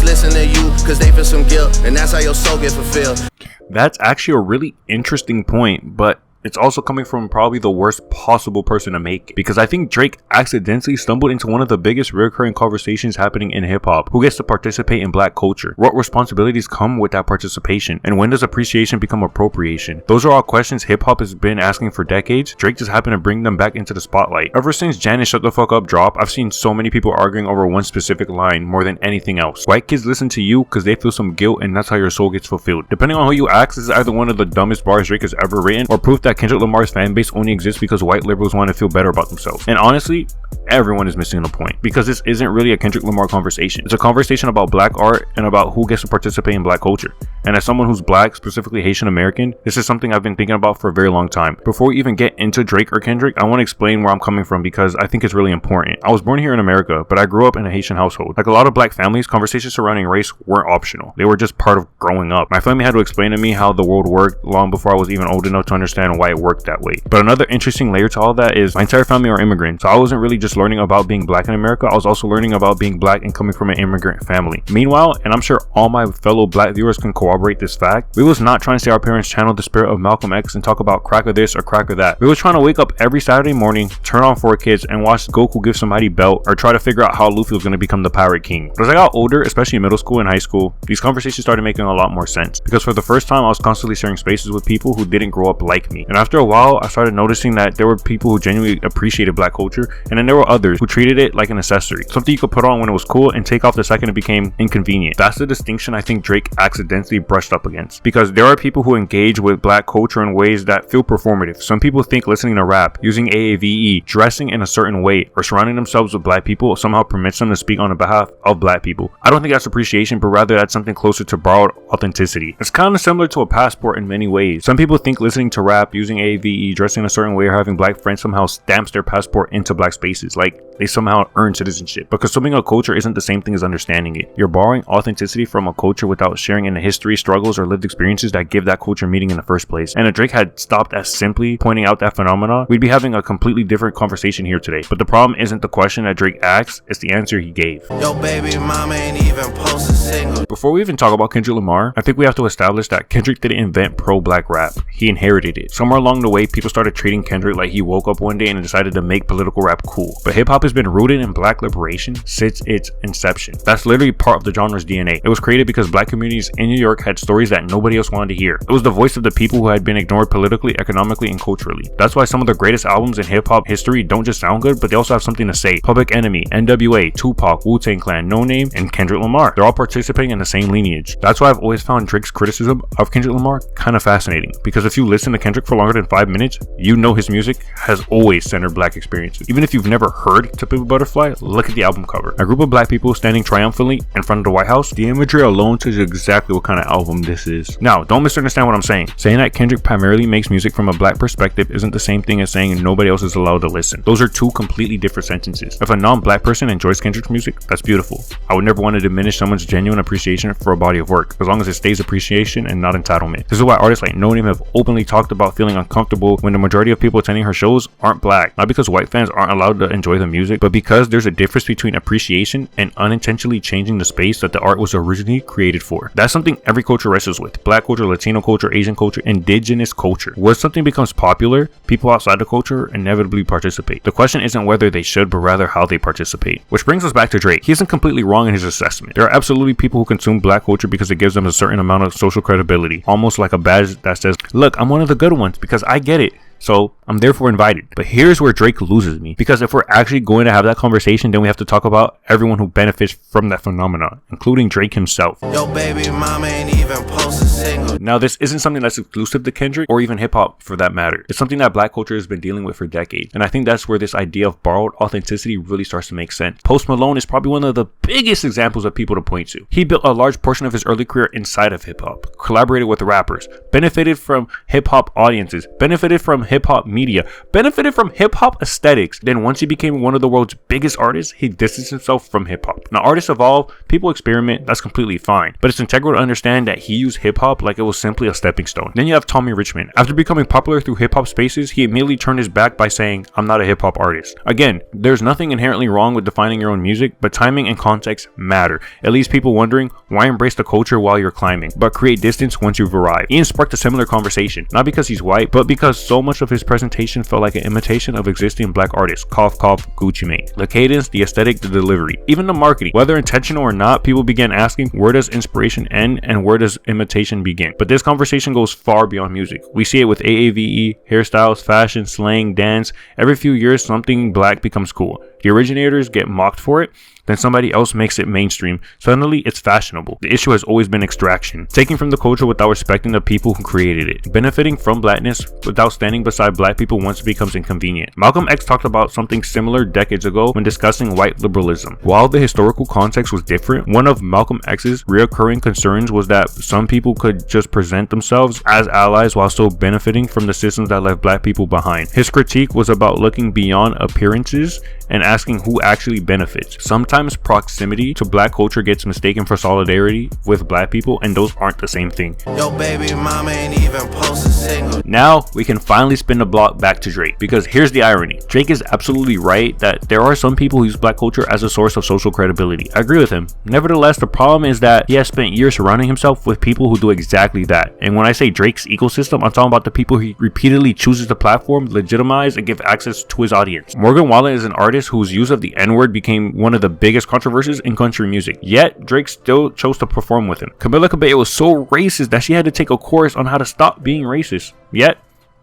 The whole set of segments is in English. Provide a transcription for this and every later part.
listen to you, cause they feel some guilt, and that's how your soul gets fulfilled. That's actually a really interesting point, but it's also coming from probably the worst possible person to make it, because I think Drake accidentally stumbled into one of the biggest recurring conversations happening in hip-hop. Who gets to participate in black culture? What responsibilities come with that participation? And when does appreciation become appropriation? Those are all questions hip-hop has been asking for decades. Drake just happened to bring them back into the spotlight. Ever since Janice Shut the Fuck Up drop, I've seen so many people arguing over one specific line more than anything else. White kids listen to you because they feel some guilt, and that's how your soul gets fulfilled. Depending on who you ask, this is either one of the dumbest bars Drake has ever written, or proof that Kendrick Lamar's fan base only exists because white liberals want to feel better about themselves. And honestly, everyone is missing the point, because this isn't really a Kendrick Lamar conversation. It's a conversation about black art and about who gets to participate in black culture. And as someone who's black, specifically Haitian American, this is something I've been thinking about for a very long time. Before we even get into Drake or Kendrick, I want to explain where I'm coming from, because I think it's really important. I was born here in America, but I grew up in a Haitian household. Like a lot of black families, conversations surrounding race weren't optional. They were just part of growing up. My family had to explain to me how the world worked long before I was even old enough to understand why it worked that way. But another interesting layer to all that is my entire family are immigrants, so I wasn't really just learning about being black in America, I was also learning about being black and coming from an immigrant family. Meanwhile, and I'm sure all my fellow black viewers can corroborate this fact, we was not trying to say our parents channeled the spirit of Malcolm X and talk about crack of this or crack of that. We was trying to wake up every Saturday morning, turn on 4Kids, and watch Goku give somebody belt, or try to figure out how Luffy was going to become the Pirate King. But as I got older, especially in middle school and high school, these conversations started making a lot more sense, because for the first time I was constantly sharing spaces with people who didn't grow up like me. And after a while, I started noticing that there were people who genuinely appreciated black culture, and then there were others who treated it like an accessory, something you could put on when it was cool and take off the second it became inconvenient. That's the distinction I think Drake accidentally brushed up against, because there are people who engage with black culture in ways that feel performative. Some people think listening to rap, using AAVE, dressing in a certain way, or surrounding themselves with black people somehow permits them to speak on behalf of black people. I don't think that's appreciation, but rather that's something closer to borrowed authenticity. It's kind of similar to a passport in many ways. Some people think listening to rap, using AAVE, dressing in a certain way, or having black friends somehow stamps their passport into black spaces, like they somehow earn citizenship. But consuming a culture isn't the same thing as understanding it. You're borrowing authenticity from a culture without sharing in the history, struggles, or lived experiences that give that culture meaning in the first place. And if Drake had stopped at simply pointing out that phenomena, we'd be having a completely different conversation here today. But the problem isn't the question that Drake asked, it's the answer he gave. Yo, baby mama ain't even post a single. Before we even talk about Kendrick Lamar, I think we have to establish that Kendrick didn't invent pro-black rap. He inherited it. Somewhere along the way, people started treating Kendrick like he woke up one day and decided to make political rap cool. But hip-hop has been rooted in black liberation since its inception. That's literally part of the genre's DNA. It was created because black communities in New York had stories that nobody else wanted to hear. It was the voice of the people who had been ignored politically, economically, and culturally. That's why some of the greatest albums in hip-hop history don't just sound good, but they also have something to say. Public Enemy, NWA, Tupac, Wu-Tang Clan, No Name, and Kendrick Lamar. They're all participating in the same lineage. That's why I've always found Drake's criticism of Kendrick Lamar kind of fascinating, because if you listen to Kendrick for longer than 5 minutes, you know his music has always centered black experiences. Even if you've never heard To Pimp a Butterfly, look at the album cover. A group of black people standing triumphantly in front of the White House. The imagery alone tells you exactly what kind of album this is. Now, don't misunderstand what I'm saying. Saying that Kendrick primarily makes music from a black perspective isn't the same thing as saying nobody else is allowed to listen. Those are two completely different sentences. If a non-black person enjoys Kendrick's music, that's beautiful. I would never want to diminish someone's genuine appreciation for a body of work, as long as it stays appreciation and not entitlement. This is why artists like No Name have openly talked about feeling uncomfortable when the majority of people attending her shows aren't black. Not because white fans aren't allowed to enjoy the music, but because there's a difference between appreciation and unintentionally changing the space that the art was originally created for. That's something every culture wrestles with. Black culture, Latino culture, Asian culture, indigenous culture. Once something becomes popular, people outside the culture inevitably participate. The question isn't whether they should, but rather how they participate. Which brings us back to Drake. He isn't completely wrong in his assessment. There are absolutely people who consume black culture because it gives them a certain amount of social credibility, almost like a badge that says, look, I'm one of the good ones because I get it, so I'm therefore invited. But here's where Drake loses me, because if we're actually going to have that conversation, then we have to talk about everyone who benefits from that phenomenon, including Drake himself. Yo, baby mama ain't even post a single. Now, this isn't something that's exclusive to Kendrick or even hip-hop for that matter. It's something that black culture has been dealing with for decades, and I think that's where this idea of borrowed authenticity really starts to make sense. Post Malone is probably one of the biggest examples of people to point to. He built a large portion of his early career inside of hip-hop, collaborated with rappers, benefited from hip-hop audiences, benefited from hip-hop media, benefited from hip-hop aesthetics. Then once he became one of the world's biggest artists, he distanced himself from hip-hop. Now, artists evolve, people experiment, that's completely fine, but it's integral to understand that he used hip-hop like it was simply a stepping stone. Then you have Tommy Richmond. After becoming popular through hip-hop spaces, he immediately turned his back by saying, "I'm not a hip-hop artist." Again, there's nothing inherently wrong with defining your own music, but timing and context matter. It leaves people wondering, why embrace the culture while you're climbing, but create distance once you've arrived? Ian sparked a similar conversation, not because he's white, but because so much of his presentation felt like an imitation of existing black artists. Cough, cough, Gucci Mane. The cadence, the aesthetic, the delivery, even the marketing. Whether intentional or not, people began asking, where does inspiration end and where does imitation begin? But this conversation goes far beyond music. We see it with AAVE, hairstyles, fashion, slang, dance. Every few years, something black becomes cool. The originators get mocked for it, then somebody else makes it mainstream. Suddenly, it's fashionable. The issue has always been extraction, taking from the culture without respecting the people who created it, benefiting from blackness without standing beside black people once it becomes inconvenient. Malcolm X talked about something similar decades ago when discussing white liberalism. While the historical context was different, one of Malcolm X's reoccurring concerns was that some people could just present themselves as allies while still benefiting from the systems that left black people behind. His critique was about looking beyond appearances and asking who actually benefits. Sometimes proximity to black culture gets mistaken for solidarity with black people, and those aren't the same thing. Yo, baby mama ain't even post a single. Now we can finally spin the block back to Drake, because here's the irony. Drake is absolutely right that there are some people who use black culture as a source of social credibility. I agree with him. Nevertheless, the problem is that he has spent years surrounding himself with people who do exactly that. And when I say Drake's ecosystem, I'm talking about the people he repeatedly chooses to platform, legitimize, and give access to his audience. Morgan Wallen is an artist whose use of the N-word became one of the biggest controversies in country music, yet Drake still chose to perform with him. Camila Cabello was so racist that she had to take a course on how to stop being racist, yet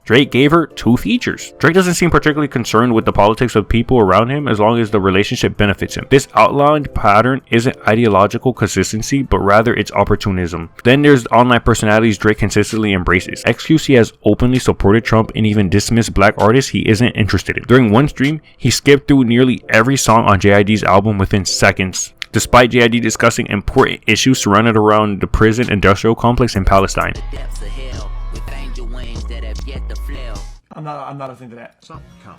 Drake gave her 2 features. Drake doesn't seem particularly concerned with the politics of people around him as long as the relationship benefits him. This outlined pattern isn't ideological consistency, but rather it's opportunism. Then there's online personalities Drake consistently embraces. XQC has openly supported Trump and even dismissed black artists he isn't interested in. During one stream, he skipped through nearly every song on JID's album within seconds, despite JID discussing important issues surrounded around the prison industrial complex in Palestine. I'm not a thing to that. So, count.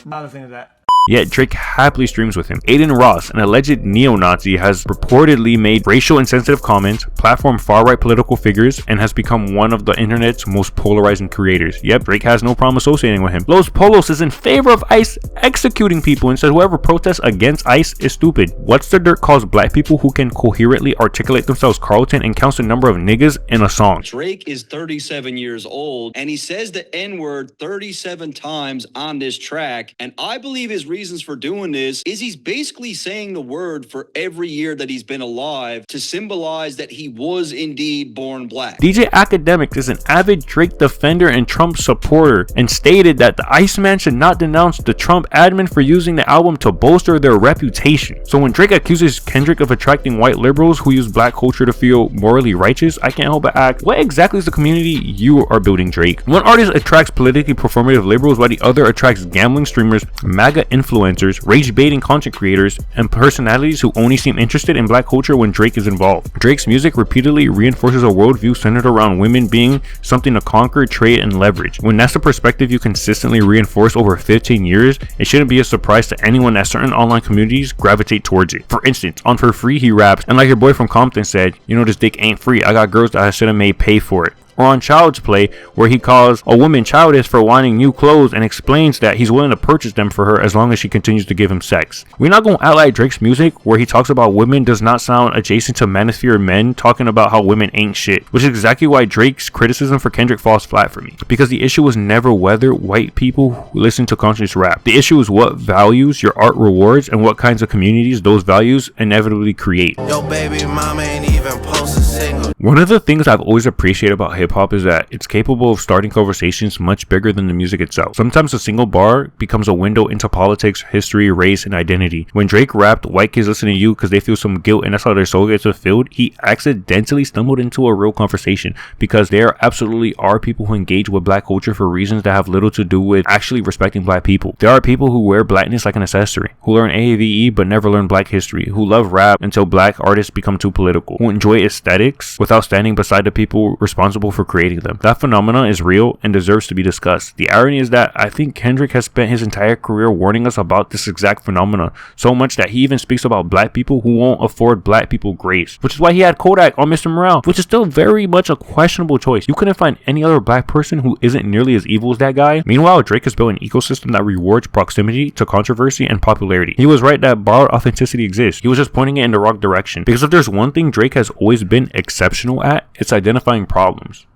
Not a thing to that. Yet Drake happily streams with him. Aiden Ross, an alleged neo-Nazi, has reportedly made racial insensitive comments, platformed far-right political figures, and has become one of the internet's most polarizing creators. Yep, Drake has no problem associating with him. Los Polos is in favor of ICE executing people and says whoever protests against ICE is stupid. What's the Dirt calls black people who can coherently articulate themselves Carlton and counts the number of niggas in a song. Drake is 37 years old and he says the N-word 37 times on this track, and I believe his reasons for doing this is he's basically saying the word for every year that he's been alive to symbolize that he was indeed born black. DJ Academics is an avid Drake defender and Trump supporter and stated that the Iceman should not denounce the Trump admin for using the album to bolster their reputation. So when Drake accuses Kendrick of attracting white liberals who use black culture to feel morally righteous, I can't help but ask, what exactly is the community you are building, Drake? One artist attracts politically performative liberals while the other attracts gambling streamers, MAGA influencers, rage baiting content creators, and personalities who only seem interested in black culture when Drake is involved. Drake's music repeatedly reinforces a worldview centered around women being something to conquer, trade, and leverage. When that's the perspective you consistently reinforce over 15 years, it shouldn't be a surprise to anyone that certain online communities gravitate towards it. For instance, on For Free he raps, and like your boy from Compton said, you know this dick ain't free, I got girls that I should have made pay for it. Or on Child's Play, where he calls a woman childish for wanting new clothes and explains that he's willing to purchase them for her as long as she continues to give him sex. We're not going to act like Drake's music, where he talks about women, does not sound adjacent to manosphere men talking about how women ain't shit, which is exactly why Drake's criticism for Kendrick falls flat for me. Because the issue was never whether white people who listen to conscious rap. The issue is what values your art rewards and what kinds of communities those values inevitably create. Yo, baby mama ain't even post a single. One of the things I've always appreciated about hip-hop is that it's capable of starting conversations much bigger than the music itself. Sometimes a single bar becomes a window into politics, history, race, and identity. When Drake rapped, white kids listen to you because they feel some guilt and that's how their soul gets fulfilled, he accidentally stumbled into a real conversation, because there absolutely are people who engage with black culture for reasons that have little to do with actually respecting black people. There are people who wear blackness like an accessory, who learn AAVE but never learn black history, who love rap until black artists become too political, who enjoy aesthetics with without standing beside the people responsible for creating them. That phenomenon is real and deserves to be discussed. The irony is that I think Kendrick has spent his entire career warning us about this exact phenomenon, so much that he even speaks about black people who won't afford black people grace, which is why he had Kodak on Mr. Morale, which is still very much a questionable choice. You couldn't find any other black person who isn't nearly as evil as that guy. Meanwhile, Drake has built an ecosystem that rewards proximity to controversy and popularity. He was right that borrowed authenticity exists. He was just pointing it in the wrong direction. Because if there's one thing Drake has always been exceptional at, it's identifying problems.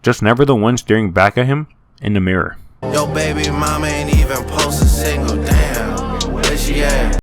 Just never the one staring back at him in the mirror. Yo, baby mama ain't even post a single damn. Where she at?